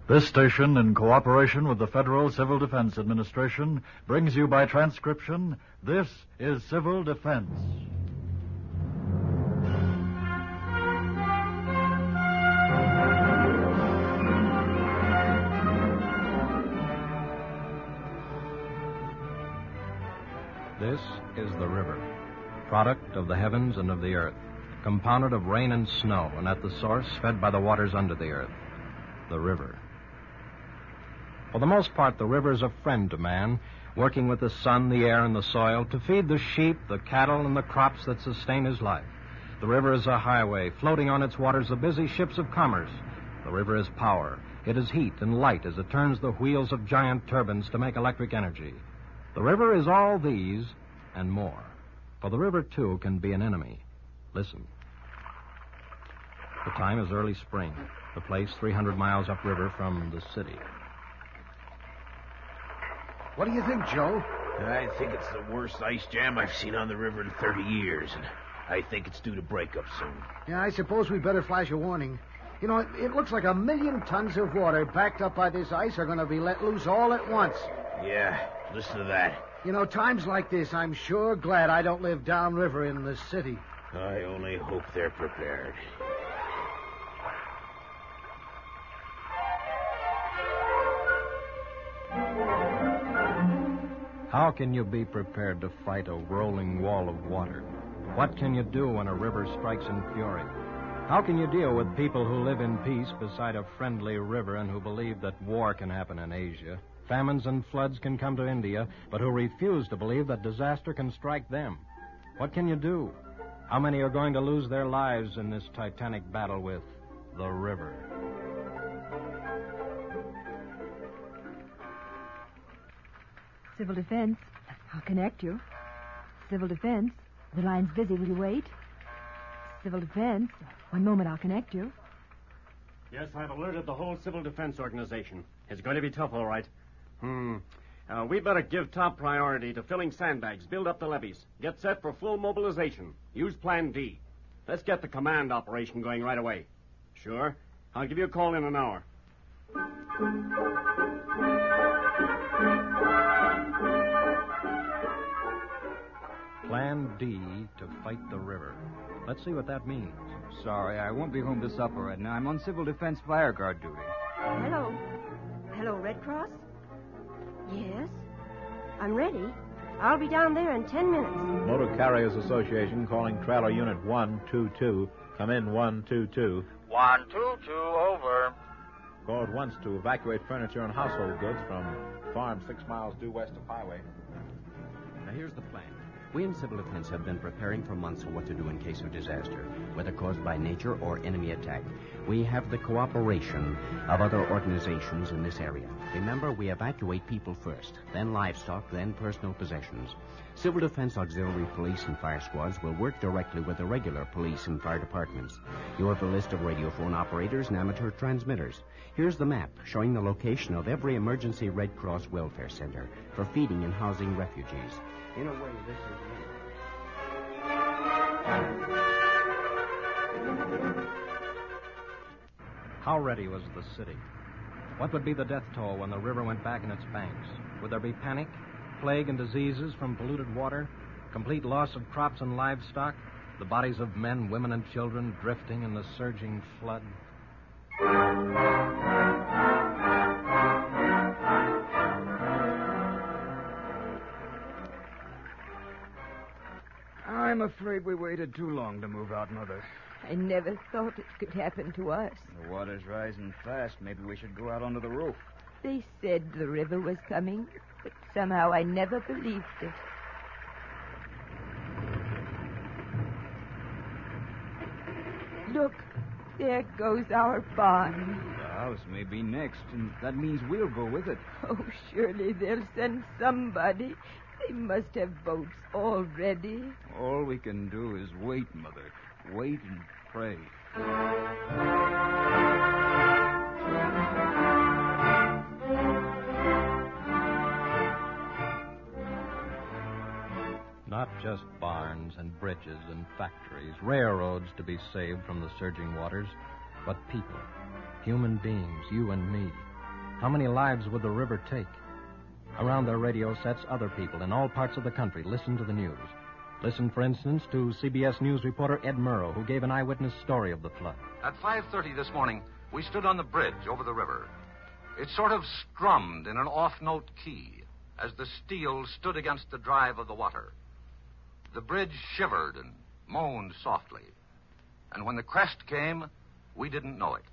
This station, in cooperation with the Federal Civil Defense Administration, brings you by transcription, This is Civil Defense. This is the river, product of the heavens and of the earth, compounded of rain and snow, and at the source fed by the waters under the earth. The river. For the most part, the river is a friend to man, working with the sun, the air, and the soil to feed the sheep, the cattle, and the crops that sustain his life. The river is a highway, floating on its waters the busy ships of commerce. The river is power. It is heat and light as it turns the wheels of giant turbines to make electric energy. The river is all these and more. For the river, too, can be an enemy. Listen. The time is early spring. The place 300 miles upriver from the city. What do you think, Joe? I think it's the worst ice jam I've seen on the river in 30 years, and I think it's due to break up soon. Yeah, I suppose we better flash a warning. You know, it looks like 1 million tons of water backed up by this ice are going to be let loose all at once. Yeah, listen to that. You know, times like this, I'm sure glad I don't live downriver in the city. I only hope they're prepared. How can you be prepared to fight a rolling wall of water? What can you do when a river strikes in fury? How can you deal with people who live in peace beside a friendly river and who believe that war can happen in Asia, famines and floods can come to India, but who refuse to believe that disaster can strike them? What can you do? How many are going to lose their lives in this titanic battle with the river? Civil Defense. I'll connect you. Civil Defense. The line's busy. Will you wait? Civil Defense. One moment, I'll connect you. Yes, I've alerted the whole Civil Defense Organization. It's going to be tough, all right. We'd better give top priority to filling sandbags, build up the levees, get set for full mobilization. Use Plan D. Let's get the command operation going right away. Sure. I'll give you a call in an hour. Plan D to fight the river. Let's see what that means. Sorry, I won't be home to supper right now. I'm on Civil Defense Fire Guard duty. Hello. Hello, Red Cross? Yes. I'm ready. I'll be down there in 10 minutes. Motor Carriers Association calling trailer unit 122. Come in 122. 122, over. Called once to evacuate furniture and household goods from farm 6 miles due west of highway. Now, here's the plan. We in Civil Defense have been preparing for months for what to do in case of disaster, whether caused by nature or enemy attack. We have the cooperation of other organizations in this area. Remember, we evacuate people first, then livestock, then personal possessions. Civil Defense Auxiliary Police and Fire Squads will work directly with the regular police and fire departments. You have a list of radiophone operators and amateur transmitters. Here's the map showing the location of every emergency Red Cross welfare center for feeding and housing refugees. In a way, this is How ready was the city? What would be the death toll when the river went back in its banks? Would there be panic, plague and diseases from polluted water, complete loss of crops and livestock, the bodies of men, women, and children drifting in the surging flood? I'm afraid we waited too long to move out, Mother. I never thought it could happen to us. The water's rising fast. Maybe we should go out onto the roof. They said the river was coming, but somehow I never believed it. Look, there goes our barn. The house may be next, and that means we'll go with it. Oh, surely they'll send somebody. They must have boats already. All we can do is wait, Mother. Wait and pray. Not just barns and bridges and factories, railroads to be saved from the surging waters, but people, human beings, you and me, How many lives would the river take? Around their radio sets, other people in all parts of the country listen to the news. Listen, for instance, to CBS News reporter Ed Murrow, who gave an eyewitness story of the flood. At 5:30 this morning, we stood on the bridge over the river. It sort of strummed in an off-note key as the steel stood against the drive of the water. The bridge shivered and moaned softly. And when the crest came, we didn't know it.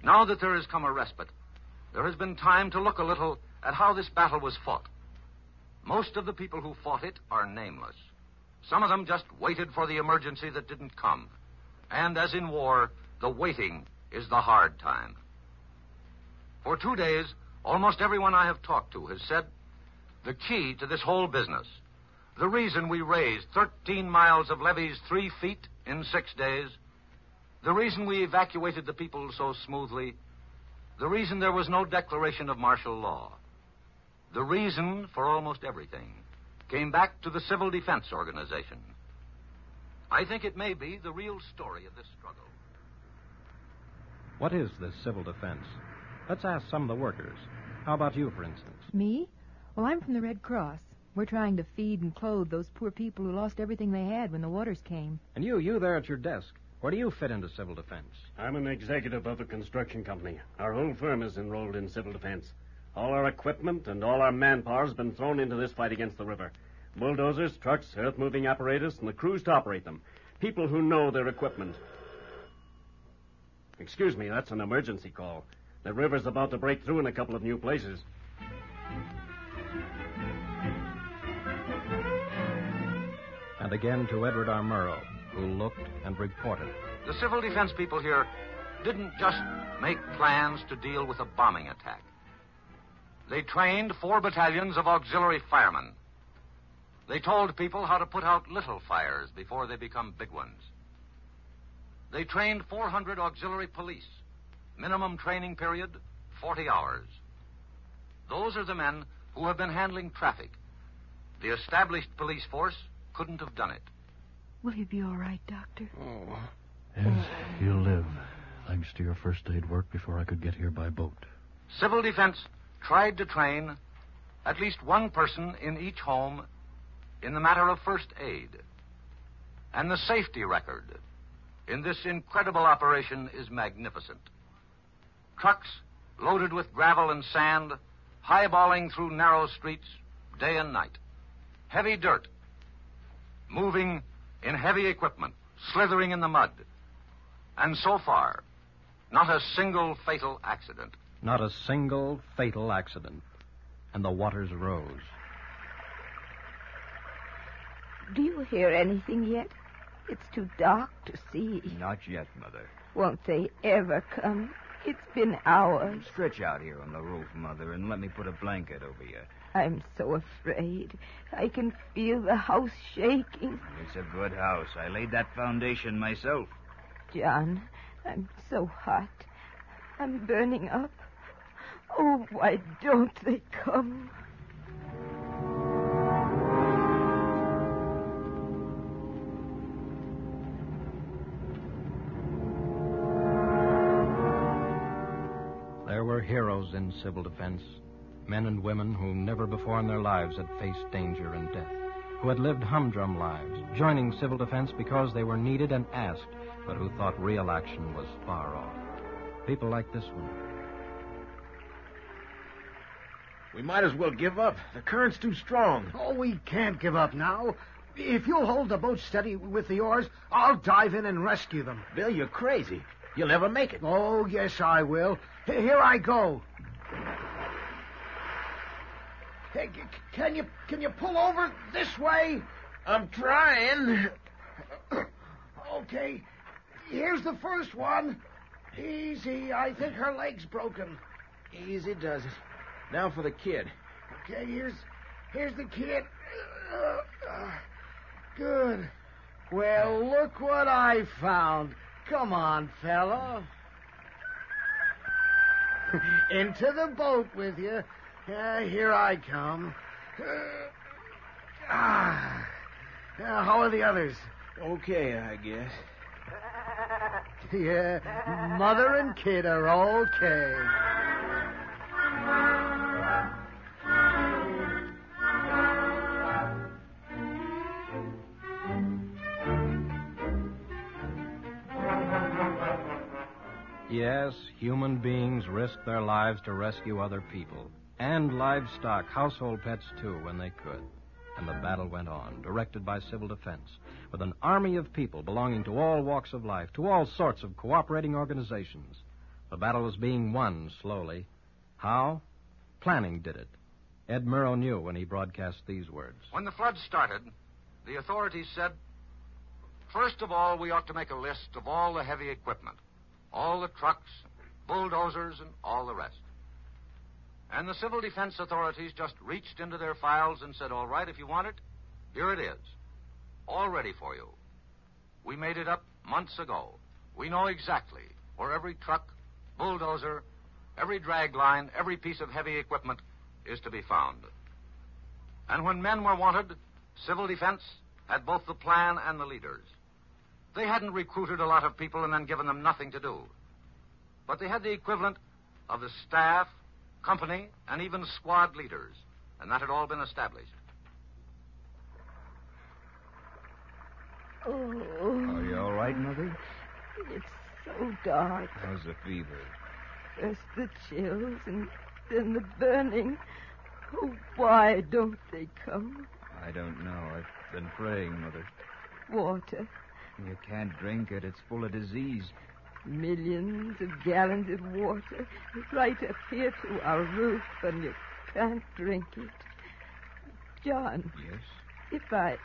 Now that there has come a respite, there has been time to look a little at how this battle was fought. Most of the people who fought it are nameless. Some of them just waited for the emergency that didn't come. And as in war, the waiting is the hard time. For 2 days, almost everyone I have talked to has said the key to this whole business, the reason we raised 13 miles of levees 3 feet in 6 days, the reason we evacuated the people so smoothly, the reason there was no declaration of martial law, the reason for almost everything came back to the Civil Defense Organization. I think it may be the real story of this struggle. What is this civil defense? Let's ask some of the workers. How about you, for instance? Me? Well, I'm from the Red Cross. We're trying to feed and clothe those poor people who lost everything they had when the waters came. And you there at your desk, where do you fit into civil defense? I'm an executive of a construction company. Our whole firm is enrolled in civil defense. All our equipment and all our manpower has been thrown into this fight against the river. Bulldozers, trucks, earth-moving apparatus, and the crews to operate them. People who know their equipment. Excuse me, that's an emergency call. The river's about to break through in a couple of new places. And again to Edward R. Murrow, who looked and reported. The civil defense people here didn't just make plans to deal with a bombing attack. They trained 4 battalions of auxiliary firemen. They told people how to put out little fires before they become big ones. They trained 400 auxiliary police. Minimum training period, 40 hours. Those are the men who have been handling traffic. The established police force couldn't have done it. Will he be all right, Doctor? Oh. Yes, he'll live, thanks to your first aid work before I could get here by boat. Civil defense tried to train at least one person in each home in the matter of first aid. And the safety record in this incredible operation is magnificent. Trucks loaded with gravel and sand, highballing through narrow streets day and night. Heavy dirt, moving in heavy equipment, slithering in the mud. And so far, not a single fatal accident. Not a single fatal accident. And the waters rose. Do you hear anything yet? It's too dark to see. Not yet, Mother. Won't they ever come? It's been hours. Stretch out here on the roof, Mother, and let me put a blanket over you. I'm so afraid. I can feel the house shaking. It's a good house. I laid that foundation myself. John, I'm so hot. I'm burning up. Oh, why don't they come? There were heroes in civil defense, men and women who never before in their lives had faced danger and death, who had lived humdrum lives, joining civil defense because they were needed and asked, but who thought real action was far off. People like this one. We might as well give up. The current's too strong. Oh, we can't give up now. If you'll hold the boat steady with the oars, I'll dive in and rescue them. Bill, you're crazy. You'll never make it. Oh, yes, I will. Here I go. Hey, can you pull over this way? I'm trying. Okay. Here's the first one. Easy. I think her leg's broken. Easy does it. Now for the kid. Okay, here's the kid. Good. Well, look what I found. Come on, fella. Into the boat with you. Here I come. How are the others? Okay, I guess. Yeah, mother and kid are okay. Yes, human beings risked their lives to rescue other people. And livestock, household pets too, when they could. And the battle went on, directed by Civil Defense, with an army of people belonging to all walks of life, to all sorts of cooperating organizations. The battle was being won slowly. How? Planning did it. Ed Murrow knew when he broadcast these words. When the flood started, the authorities said, first of all, we ought to make a list of all the heavy equipment, all the trucks, bulldozers, and all the rest. And the civil defense authorities just reached into their files and said, all right, if you want it, here it is, all ready for you. We made it up months ago. We know exactly where every truck, bulldozer, every drag line, every piece of heavy equipment is to be found. And when men were wanted, civil defense had both the plan and the leaders. They hadn't recruited a lot of people and then given them nothing to do. But they had the equivalent of the staff, company, and even squad leaders. And that had all been established. Oh. Are you all right, Mother? It's so dark. How's the fever? First the chills and then the burning. Oh, why don't they come? I don't know. I've been praying, Mother. Water. You can't drink it. It's full of disease. Millions of gallons of water right up here to our roof, and you can't drink it. John. Yes? If I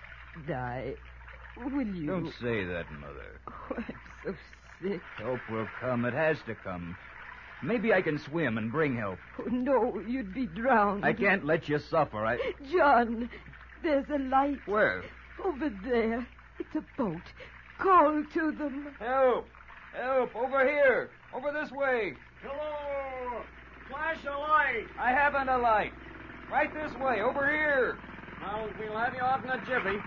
die, will you... Don't say that, Mother. Oh, I'm so sick. Help will come. It has to come. Maybe I can swim and bring help. Oh, no, you'd be drowned. I can't let you suffer. John, there's a light. Where? Over there. It's a boat. Call to them. Help! Help! Over here! Over this way! Hello! Flash a light! I haven't a light. Right this way, over here. Well, we'll have you out in a jiffy.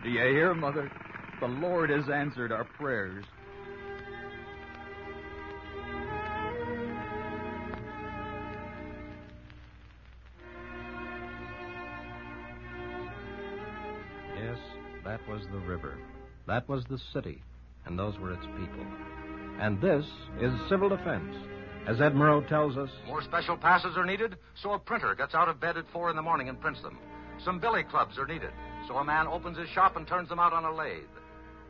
Do you hear, Mother? The Lord has answered our prayers. Yes, that was the river. That was the city. And those were its people. And this is civil defense. As Ed Murrow tells us... More special passes are needed, so a printer gets out of bed at 4 a.m. and prints them. Some billy clubs are needed, so a man opens his shop and turns them out on a lathe.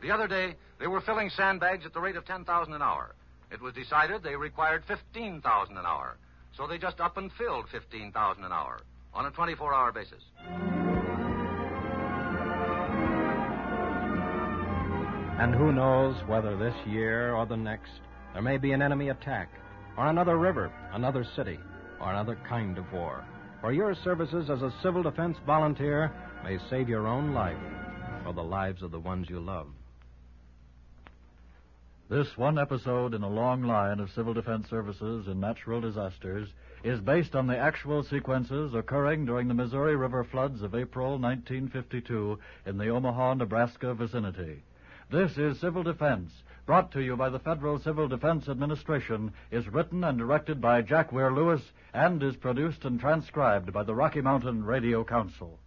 The other day, they were filling sandbags at the rate of $10,000 an hour. It was decided they required $15,000 an hour, so they just up and filled $15,000 an hour on a 24-hour basis. And who knows whether this year or the next there may be an enemy attack, or another river, another city, or another kind of war. For your services as a civil defense volunteer may save your own life or the lives of the ones you love. This one episode in a long line of civil defense services in natural disasters is based on the actual sequences occurring during the Missouri River floods of April 1952 in the Omaha, Nebraska vicinity. This is Civil Defense, brought to you by the Federal Civil Defense Administration, is written and directed by Jack Weir Lewis, and is produced and transcribed by the Rocky Mountain Radio Council.